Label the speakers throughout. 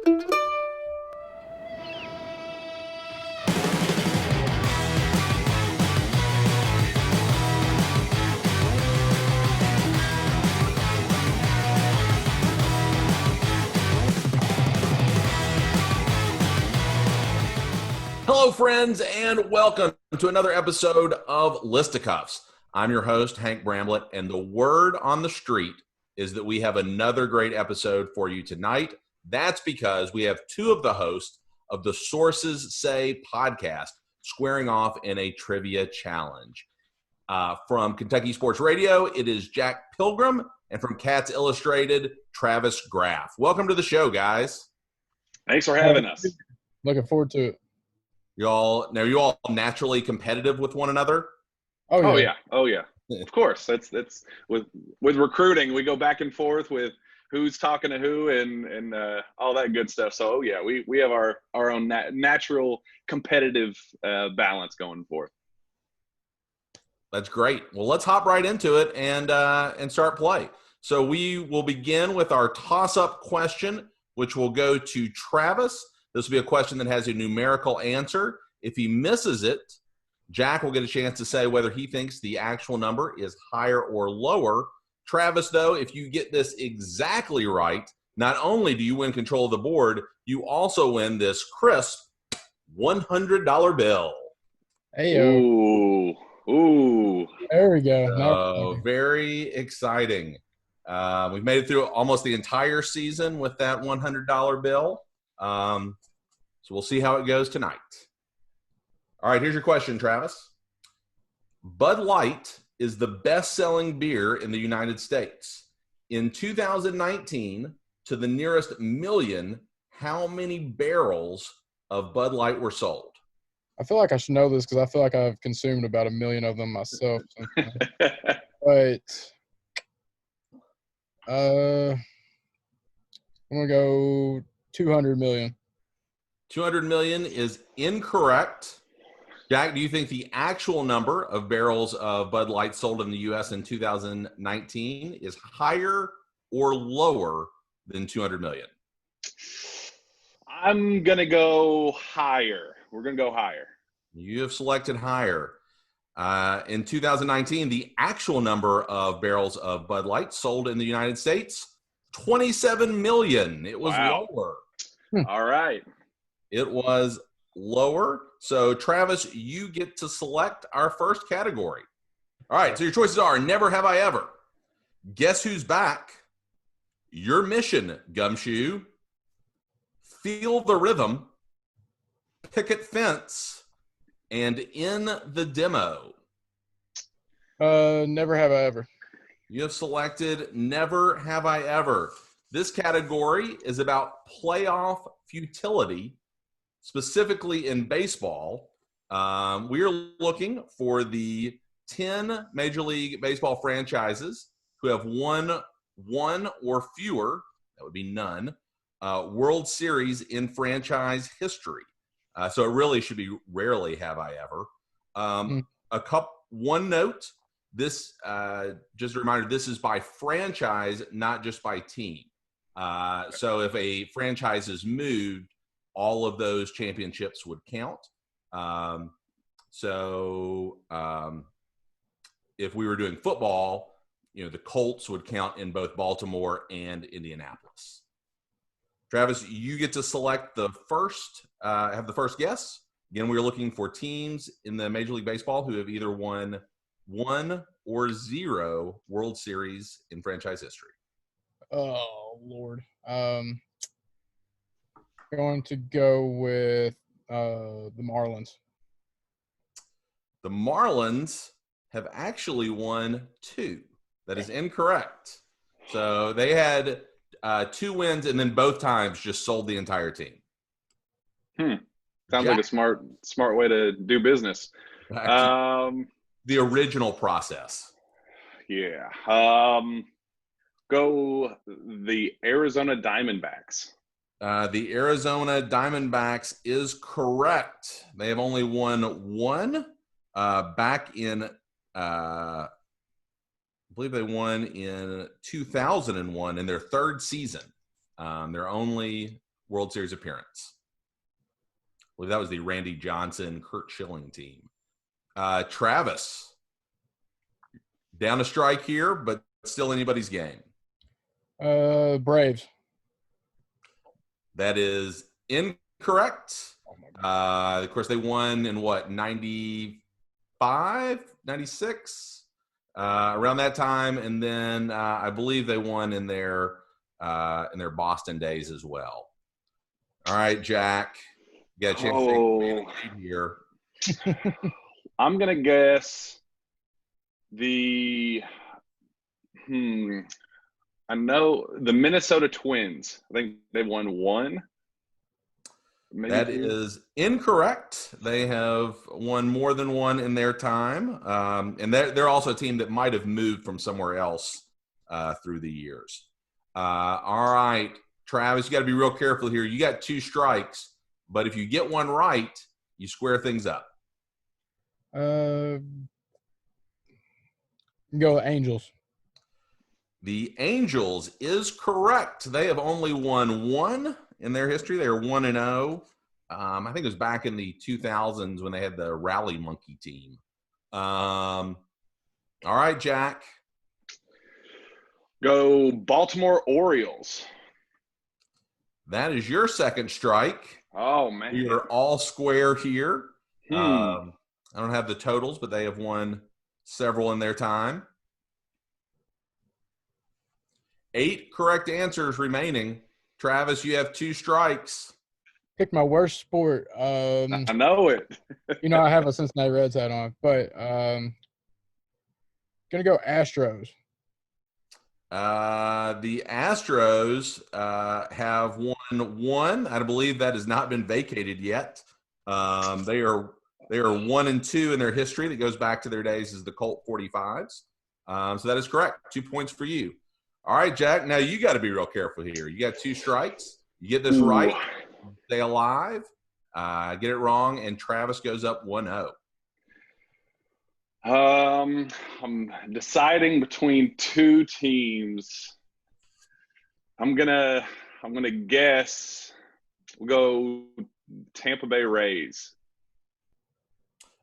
Speaker 1: Hello, friends, and welcome to another episode of Listicuffs. I'm your host, Hank Bramblett, and the word on the street is that we have another great episode for you tonight. That's because we have two of the hosts of the Sources Say podcast squaring off in a trivia challenge. From Kentucky Sports Radio, it is Jack Pilgrim, and from Cats Illustrated, Travis Graf. Welcome to the show, guys.
Speaker 2: Thanks for having us.
Speaker 3: Looking forward to it.
Speaker 1: You all naturally competitive with one another?
Speaker 2: Oh yeah. Of course. That's with recruiting, we go back and forth with who's talking to who and all that good stuff. So we have our own natural competitive balance going forth.
Speaker 1: That's great. Well, let's hop right into it and start play. So we will begin with our toss-up question, which will go to Travis. This will be a question that has a numerical answer. If he misses it, Jack will get a chance to say whether he thinks the actual number is higher or lower. Travis, though, if you get this exactly right, not only do you win control of the board, you also win this crisp $100 bill.
Speaker 2: Hey, ooh.
Speaker 3: There we go.
Speaker 1: So, very exciting. We've made it through almost the entire season with that $100 bill. So we'll see how it goes tonight. All right, here's your question, Travis. Bud Light is the best-selling beer in the United States. In 2019, to the nearest million, how many barrels of Bud Light were sold?
Speaker 3: I feel like I should know this because I feel like I've consumed about 1 million of them myself. But I'm going to go 200 million.
Speaker 1: 200 million is incorrect. Jack, do you think the actual number of barrels of Bud Light sold in the U.S. in 2019 is higher or lower than 200 million?
Speaker 2: I'm going to go higher. We're going to go higher.
Speaker 1: You have selected higher. In 2019, the actual number of barrels of Bud Light sold in the United States, 27 million. It was lower.
Speaker 2: All right.
Speaker 1: It was lower. So, Travis, you get to select our first category. All right, so your choices are Never Have I Ever, Guess Who's Back, Your Mission, Gumshoe, Feel the Rhythm, Picket Fence, and In the Demo.
Speaker 3: Never have I ever.
Speaker 1: You have selected Never Have I Ever. This category is about playoff futility, specifically in baseball. We are looking for the 10 Major League Baseball franchises who have won one or fewer, that would be none, World Series in franchise history. So it really should be rarely have I ever. One note, this just a reminder, this is by franchise, not just by team. So if a franchise is moved, all of those championships would count. If we were doing football, the Colts would count in both Baltimore and Indianapolis. Travis, you get to select the first, have the first guess. Again, we're looking for teams in the Major League Baseball who have either won 1 or 0 World Series in franchise history.
Speaker 3: Oh, Lord. Going to go with the Marlins.
Speaker 1: The Marlins have actually won 2. That is incorrect. So they had 2 wins, and then both times just sold the entire team.
Speaker 2: Sounds like a smart way to do business.
Speaker 1: The original process.
Speaker 2: Yeah. Go the Arizona Diamondbacks.
Speaker 1: The Arizona Diamondbacks is correct. They have only won 1 back in I believe they won in 2001 in their 3rd season. They're only World Series appearance. I believe that was the Randy Johnson, Kurt Schilling team. Travis, down a strike here, but still anybody's game.
Speaker 3: Braves.
Speaker 1: That is incorrect.
Speaker 3: Oh my God.
Speaker 1: Of course, they won in what, 95, 96, around that time, and then I believe they won in their Boston days as well. All right, Jack, you got a chance to take a lead here.
Speaker 2: I'm gonna guess I know the Minnesota Twins. I think they won one. Maybe
Speaker 1: That
Speaker 2: two.
Speaker 1: is incorrect. They have won more than one in their time, and they're also a team that might have moved from somewhere else through the years. All right, Travis, you got to be real careful here. You got 2 strikes, but if you get one right, you square things up.
Speaker 3: Go with Angels.
Speaker 1: The Angels is correct. They have only won one in their history. They are 1-0. I think it was back in the 2000s when they had the Rally Monkey team. All right, Jack.
Speaker 2: Go Baltimore Orioles.
Speaker 1: That is your second strike.
Speaker 2: Oh, man.
Speaker 1: We are all square here. I don't have the totals, but they have won several in their time. 8 correct answers remaining. Travis, you have 2 strikes.
Speaker 3: Pick my worst sport.
Speaker 2: I know it.
Speaker 3: I have a Cincinnati Reds hat on, but gonna go Astros.
Speaker 1: The Astros have won one. I believe that has not been vacated yet. They are 1-2 in their history. That goes back to their days as the Colt 45s. So that is correct. 2 points for you. All right, Jack. Now you got to be real careful here. You got 2 strikes. You get this right, stay alive. Get it wrong, and Travis goes up 1-0.
Speaker 2: I'm deciding between 2 teams. I'm gonna guess. We'll go Tampa Bay Rays.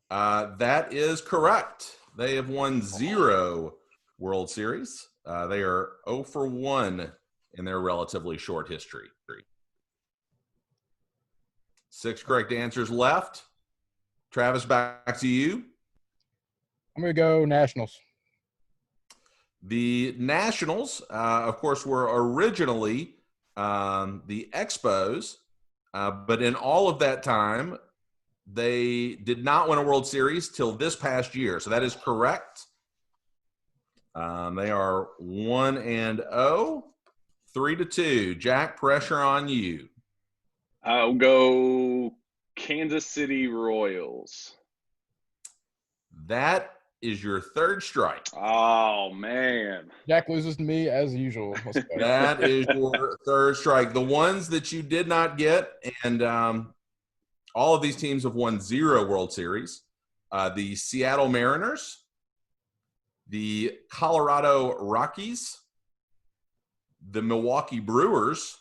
Speaker 1: That is correct. They have won 0 World Series. They are 0 for 1 in their relatively short history. 6 correct answers left. Travis, back to you.
Speaker 3: I'm gonna go Nationals.
Speaker 1: The Nationals, of course, were originally the Expos, but in all of that time, they did not win a World Series till this past year. So that is correct. They are 1-0, 3-2. Jack, pressure on you.
Speaker 2: I'll go Kansas City Royals.
Speaker 1: That is your 3rd strike.
Speaker 2: Oh, man.
Speaker 3: Jack loses to me as usual.
Speaker 1: That is your 3rd strike. The ones that you did not get, and all of these teams have won 0 World Series. The Seattle Mariners, the Colorado Rockies, the Milwaukee Brewers,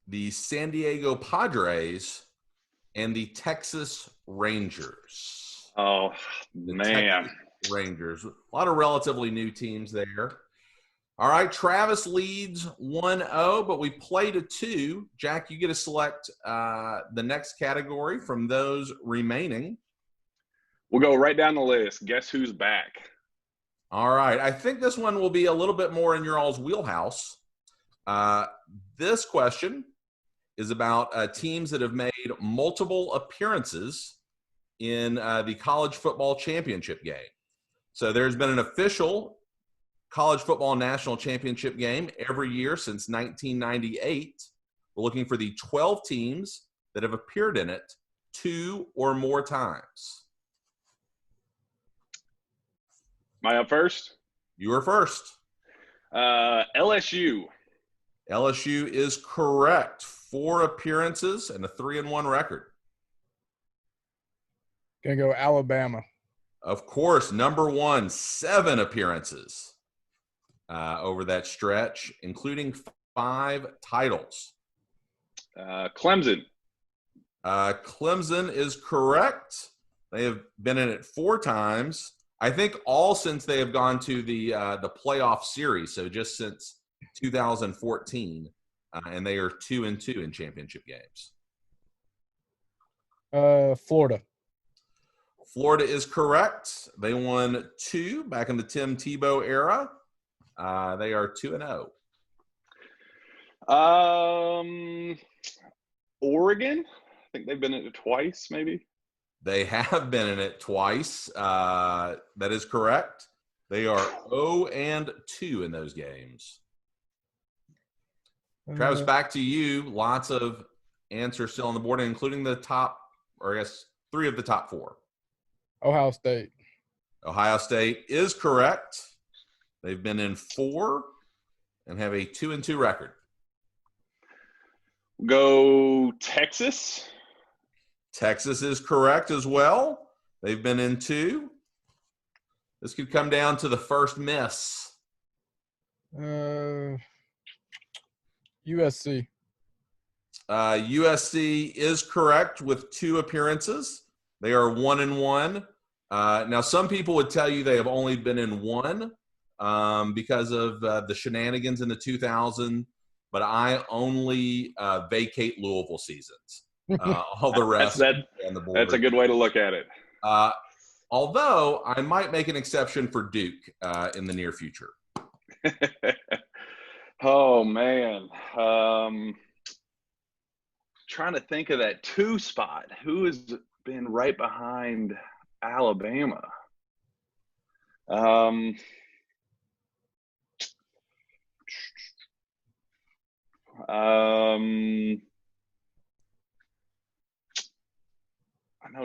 Speaker 1: the San Diego Padres, and the Texas Rangers.
Speaker 2: Oh, man.
Speaker 1: Texas Rangers. A lot of relatively new teams there. All right, Travis leads 1-0, but we play to 2. Jack, you get to select the next category from those remaining.
Speaker 2: We'll go right down the list. Guess who's back?
Speaker 1: All right. I think this one will be a little bit more in your all's wheelhouse. This question is about teams that have made multiple appearances in the college football championship game. So there's been an official college football national championship game every year since 1998. We're looking for the 12 teams that have appeared in it 2 or more times.
Speaker 2: Am I up first?
Speaker 1: You are first.
Speaker 2: LSU.
Speaker 1: LSU is correct. 4 appearances and a 3-1 record.
Speaker 3: Gonna go Alabama.
Speaker 1: Of course, number 1, 7 appearances over that stretch, including 5 titles.
Speaker 2: Clemson.
Speaker 1: Clemson is correct. They have been in it 4 times. I think all since they have gone to the playoff series, so just since 2014, and they are 2-2 in championship games.
Speaker 3: Florida.
Speaker 1: Florida is correct. They won 2 back in the Tim Tebow era. They are 2-0.
Speaker 2: Oregon. I think they've been in it twice, maybe.
Speaker 1: They have been in it twice. That is correct. They are 0-2 in those games. Travis, back to you. Lots of answers still on the board, including the top, or I guess 3 of the top 4.
Speaker 3: Ohio State.
Speaker 1: Ohio State is correct. They've been in 4 and have a 2-2 record.
Speaker 2: Go Texas.
Speaker 1: Texas is correct as well. They've been in 2. This could come down to the first miss.
Speaker 3: USC.
Speaker 1: USC is correct with 2 appearances. They are 1-1. Now, some people would tell you they have only been in 1 because of the shenanigans in the 2000, but I only vacate Louisville seasons. All the rest.
Speaker 2: That's a good way to look at it.
Speaker 1: Although I might make an exception for Duke in the near future.
Speaker 2: Oh, man. Trying to think of that 2 spot. Who has been right behind Alabama? I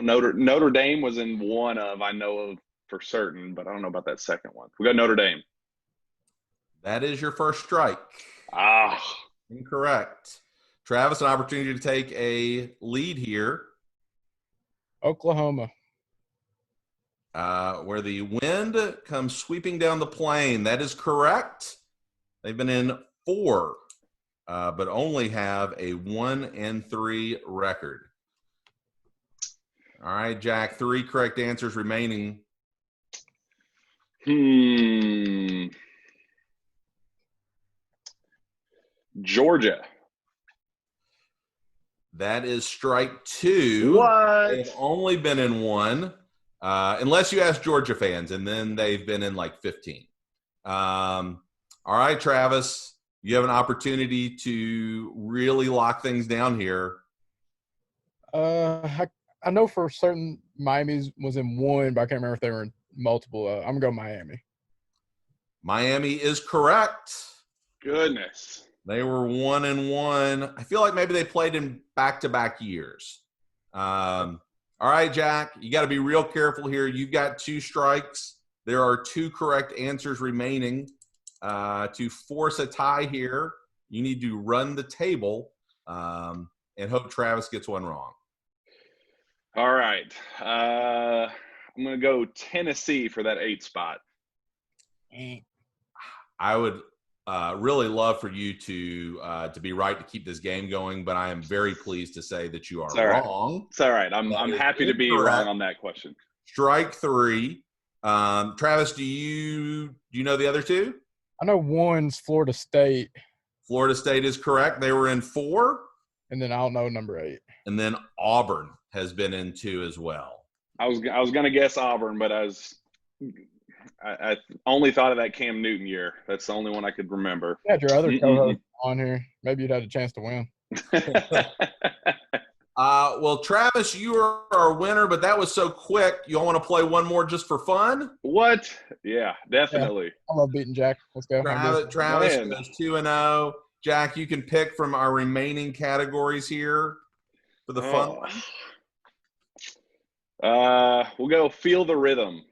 Speaker 2: know Notre Dame was in one of, I know of for certain, but I don't know about that second one. We got Notre Dame.
Speaker 1: That is your first strike. Incorrect. Travis, an opportunity to take a lead here.
Speaker 3: Oklahoma.
Speaker 1: Where the wind comes sweeping down the plain. That is correct. They've been in 4, but only have a 1-3 record. All right, Jack, 3 correct answers remaining.
Speaker 2: Georgia.
Speaker 1: That is strike 2.
Speaker 2: What?
Speaker 1: They've only been in 1, unless you ask Georgia fans, and then they've been in like 15. All right, Travis, you have an opportunity to really lock things down here.
Speaker 3: I know for certain Miami's was in 1, but I can't remember if they were in multiple. I'm going to go Miami.
Speaker 1: Miami is correct.
Speaker 2: Goodness.
Speaker 1: They were 1-1. I feel like maybe they played in back-to-back years. All right, Jack, you got to be real careful here. You've got 2 strikes. There are 2 correct answers remaining. To force a tie here, you need to run the table and hope Travis gets one wrong.
Speaker 2: All right. I'm going to go Tennessee for that 8 spot.
Speaker 1: I would really love for you to be right to keep this game going, but I am very pleased to say that you are wrong.
Speaker 2: It's all right. I'm happy to be wrong on that question.
Speaker 1: Strike 3. Travis, do you know the other 2?
Speaker 3: I know one's Florida State.
Speaker 1: Florida State is correct. They were in 4.
Speaker 3: And then I don't know number 8.
Speaker 1: And then Auburn has been in 2 as well.
Speaker 2: I was going to guess Auburn, but I only thought of that Cam Newton year. That's the only one I could remember.
Speaker 3: You had your other co-host on here. Maybe you'd had a chance to win.
Speaker 1: Well, Travis, you are our winner, but that was so quick. You all want to play one more just for fun?
Speaker 2: What? Yeah, definitely.
Speaker 3: Yeah, I love beating Jack. Let's go.
Speaker 1: Travis goes 2-0. Jack, you can pick from our remaining categories here for the fun one.
Speaker 2: We'll go Feel the Rhythm.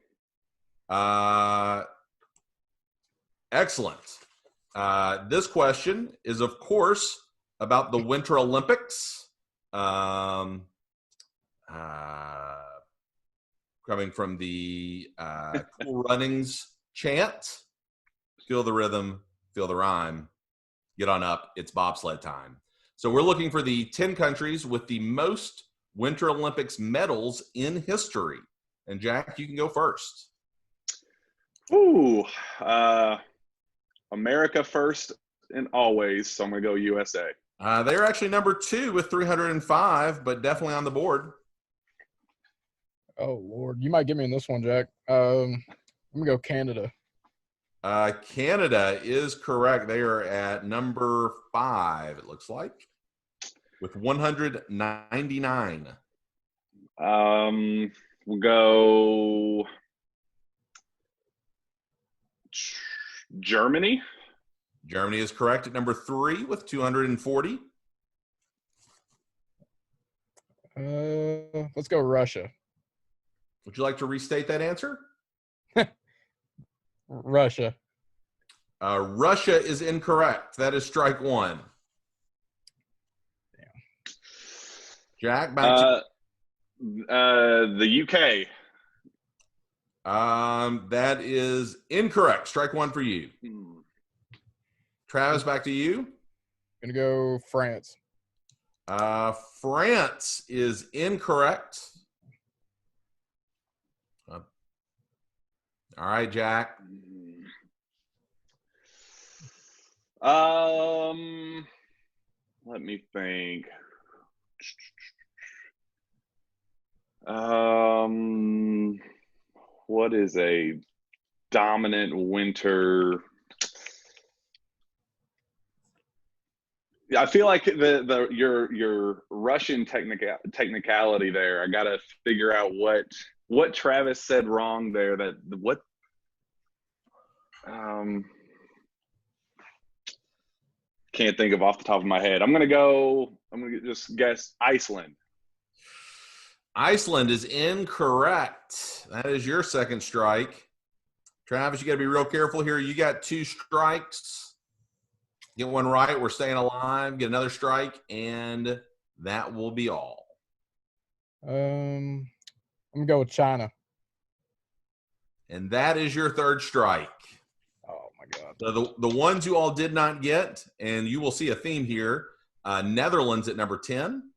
Speaker 1: Excellent. This question is, of course, about the Winter Olympics. Coming from the Cool Runnings chant. Feel the rhythm, feel the rhyme. Get on up. It's bobsled time. So we're looking for the 10 countries with the most Winter Olympics medals in history. And Jack, you can go first.
Speaker 2: Ooh, America first and always. So I'm going to go USA.
Speaker 1: They're actually number 2 with 305, but definitely on the board.
Speaker 3: Oh, Lord. You might get me in this one, Jack. I'm going to go Canada.
Speaker 1: Canada is correct. They are at number 5, it looks like, with 199.
Speaker 2: We'll go Germany.
Speaker 1: Germany is correct at number 3 with 240.
Speaker 3: Let's go Russia.
Speaker 1: Would you like to restate that answer?
Speaker 3: Russia.
Speaker 1: Russia is incorrect. That is strike 1.
Speaker 3: Damn.
Speaker 1: Jack, back to
Speaker 2: the UK.
Speaker 1: that is incorrect. Strike 1 for you. Travis, back to you.
Speaker 3: Gonna go France.
Speaker 1: France is incorrect. All right, Jack.
Speaker 2: Let me think. What is a dominant winter? I feel like your Russian technicality there. I got to figure out what Travis said wrong there. Can't think of off the top of my head. I'm gonna just guess Iceland.
Speaker 1: Iceland is incorrect. That is your second strike. Travis, you got to be real careful here. You got 2 strikes. Get one right, we're staying alive. Get another strike, and that will be all.
Speaker 3: I'm gonna go with China.
Speaker 1: And that is your third strike.
Speaker 3: Oh my God.
Speaker 1: So the ones you all did not get, and you will see a theme here, Netherlands at number 10,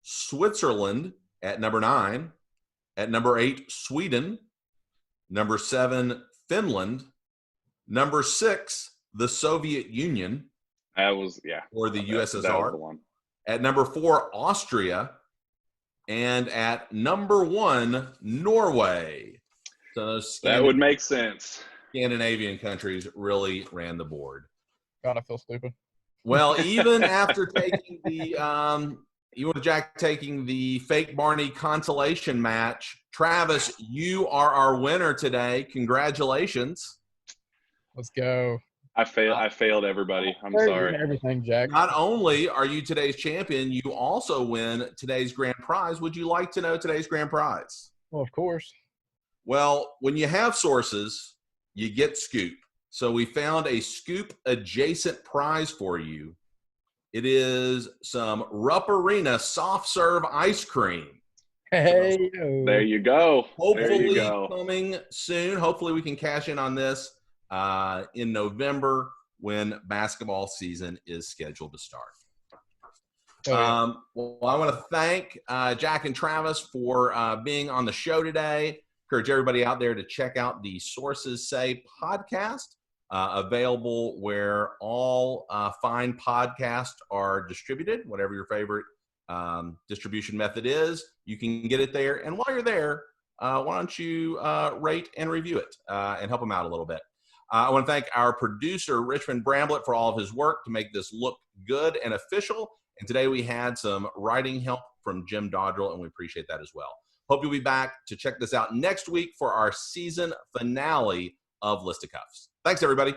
Speaker 1: Switzerland at number 9, at number 8, Sweden, number 7, Finland, number 6, the Soviet Union.
Speaker 2: That was,
Speaker 1: or the USSR.
Speaker 2: That was the one.
Speaker 1: At number 4, Austria, and at number 1, Norway. So those
Speaker 2: that would make sense.
Speaker 1: Scandinavian countries really ran the board.
Speaker 3: God, I feel stupid.
Speaker 1: Well, even after taking the even with Jack taking the fake Barney consolation match, Travis, you are our winner today. Congratulations.
Speaker 3: Let's go.
Speaker 2: I failed everybody. I'm sorry.
Speaker 3: Everything, Jack.
Speaker 1: Not only are you today's champion, you also win today's grand prize. Would you like to know today's grand prize?
Speaker 3: Well, of course.
Speaker 1: Well, when you have sources, you get scoop. So we found a scoop adjacent prize for you. It is some Rupp Arena soft serve ice cream.
Speaker 3: Hey,
Speaker 2: there you go.
Speaker 1: Hopefully coming soon. Hopefully we can cash in on this in November when basketball season is scheduled to start. Well, I want to thank Jack and Travis for being on the show today. Encourage everybody out there to check out the Sources Say podcast, available where all fine podcasts are distributed, whatever your favorite distribution method is. You can get it there. And while you're there, why don't you rate and review it and help them out a little bit. I want to thank our producer, Richmond Bramblett, for all of his work to make this look good and official. And today we had some writing help from Jim Dodrell, and we appreciate that as well. Hope you'll be back to check this out next week for our season finale of Listicuffs. Thanks, everybody.